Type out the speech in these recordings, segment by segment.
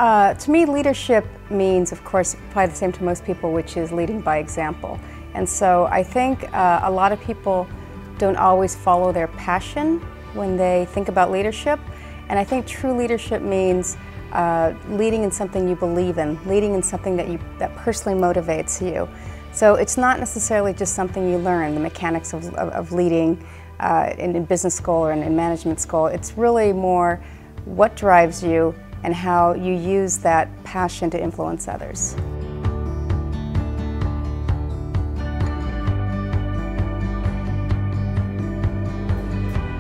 To me, leadership means, of course, probably the same to most people, which is leading by example. And so I think a lot of people don't always follow their passion when they think about leadership. And I think true leadership means leading in something you believe in, leading in something that personally motivates you. So it's not necessarily just something you learn, the mechanics of leading in business school or in management school. It's really more what drives you and how you use that passion to influence others.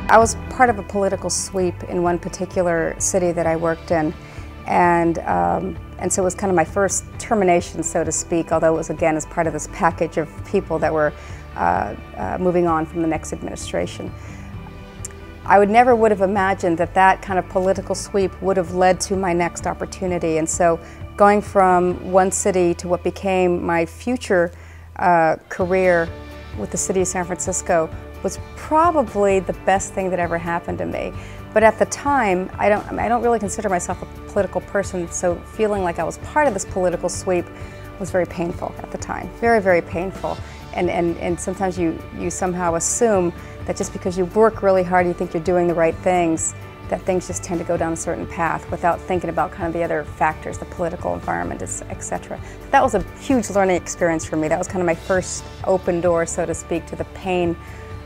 I was part of a political sweep in one particular city that I worked in, and so it was kind of my first termination, so to speak, although it was, again, as part of this package of people that were moving on from the next administration. I would have imagined that that kind of political sweep would have led to my next opportunity, and so going from one city to what became my future career with the city of San Francisco was probably the best thing that ever happened to me. But at the time, I don't really consider myself a political person, so feeling like I was part of this political sweep was very painful at the time, very, very painful. And sometimes you somehow assume that just because you work really hard, you think you're doing the right things, that things just tend to go down a certain path without thinking about kind of the other factors, the political environment, etc. That was a huge learning experience for me. That was kind of my first open door, so to speak, to the pain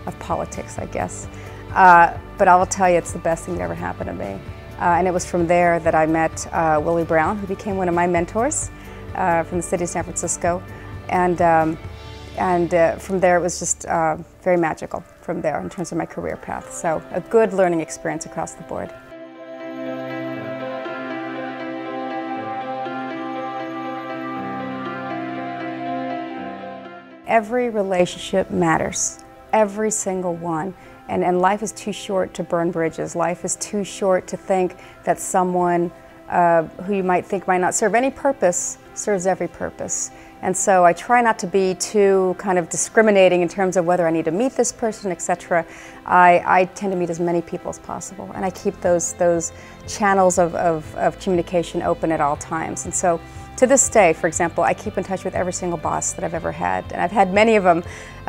of politics, I guess. But I will tell you, it's the best thing that ever happened to me. And it was from there that I met Willie Brown, who became one of my mentors from the city of San Francisco. And from there, it was just very magical from there in terms of my career path. So a good learning experience across the board. Every relationship matters, every single one. And life is too short to burn bridges. Life is too short to think that someone who you might think might not serve any purpose serves every purpose. And so I try not to be too kind of discriminating in terms of whether I need to meet this person, etc. I tend to meet as many people as possible, and I keep those channels of communication open at all times. And so to this day, for example, I keep in touch with every single boss that I've ever had, and I've had many of them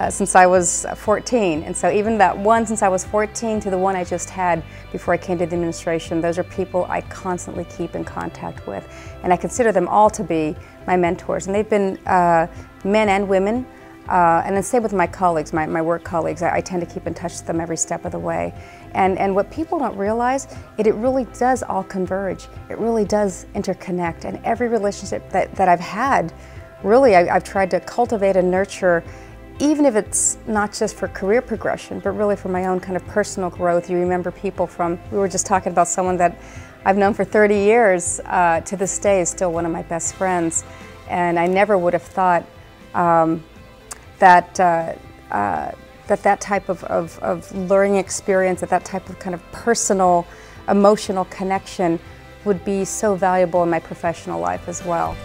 since I was 14. And so even that one since I was 14 to the one I just had before I came to the administration, those are people I constantly keep in contact with. And I consider them all to be my mentors. And they've been men and women. And then same with my colleagues, my work colleagues. I tend to keep in touch with them every step of the way. And what people don't realize, it really does all converge. It really does interconnect. And every relationship that I've had, really, I've tried to cultivate and nurture, even if it's not just for career progression, but really for my own kind of personal growth. You remember people from, we were just talking about someone that I've known for 30 years, to this day is still one of my best friends. And I never would have thought that type of learning experience, that type of kind of personal, emotional connection would be so valuable in my professional life as well.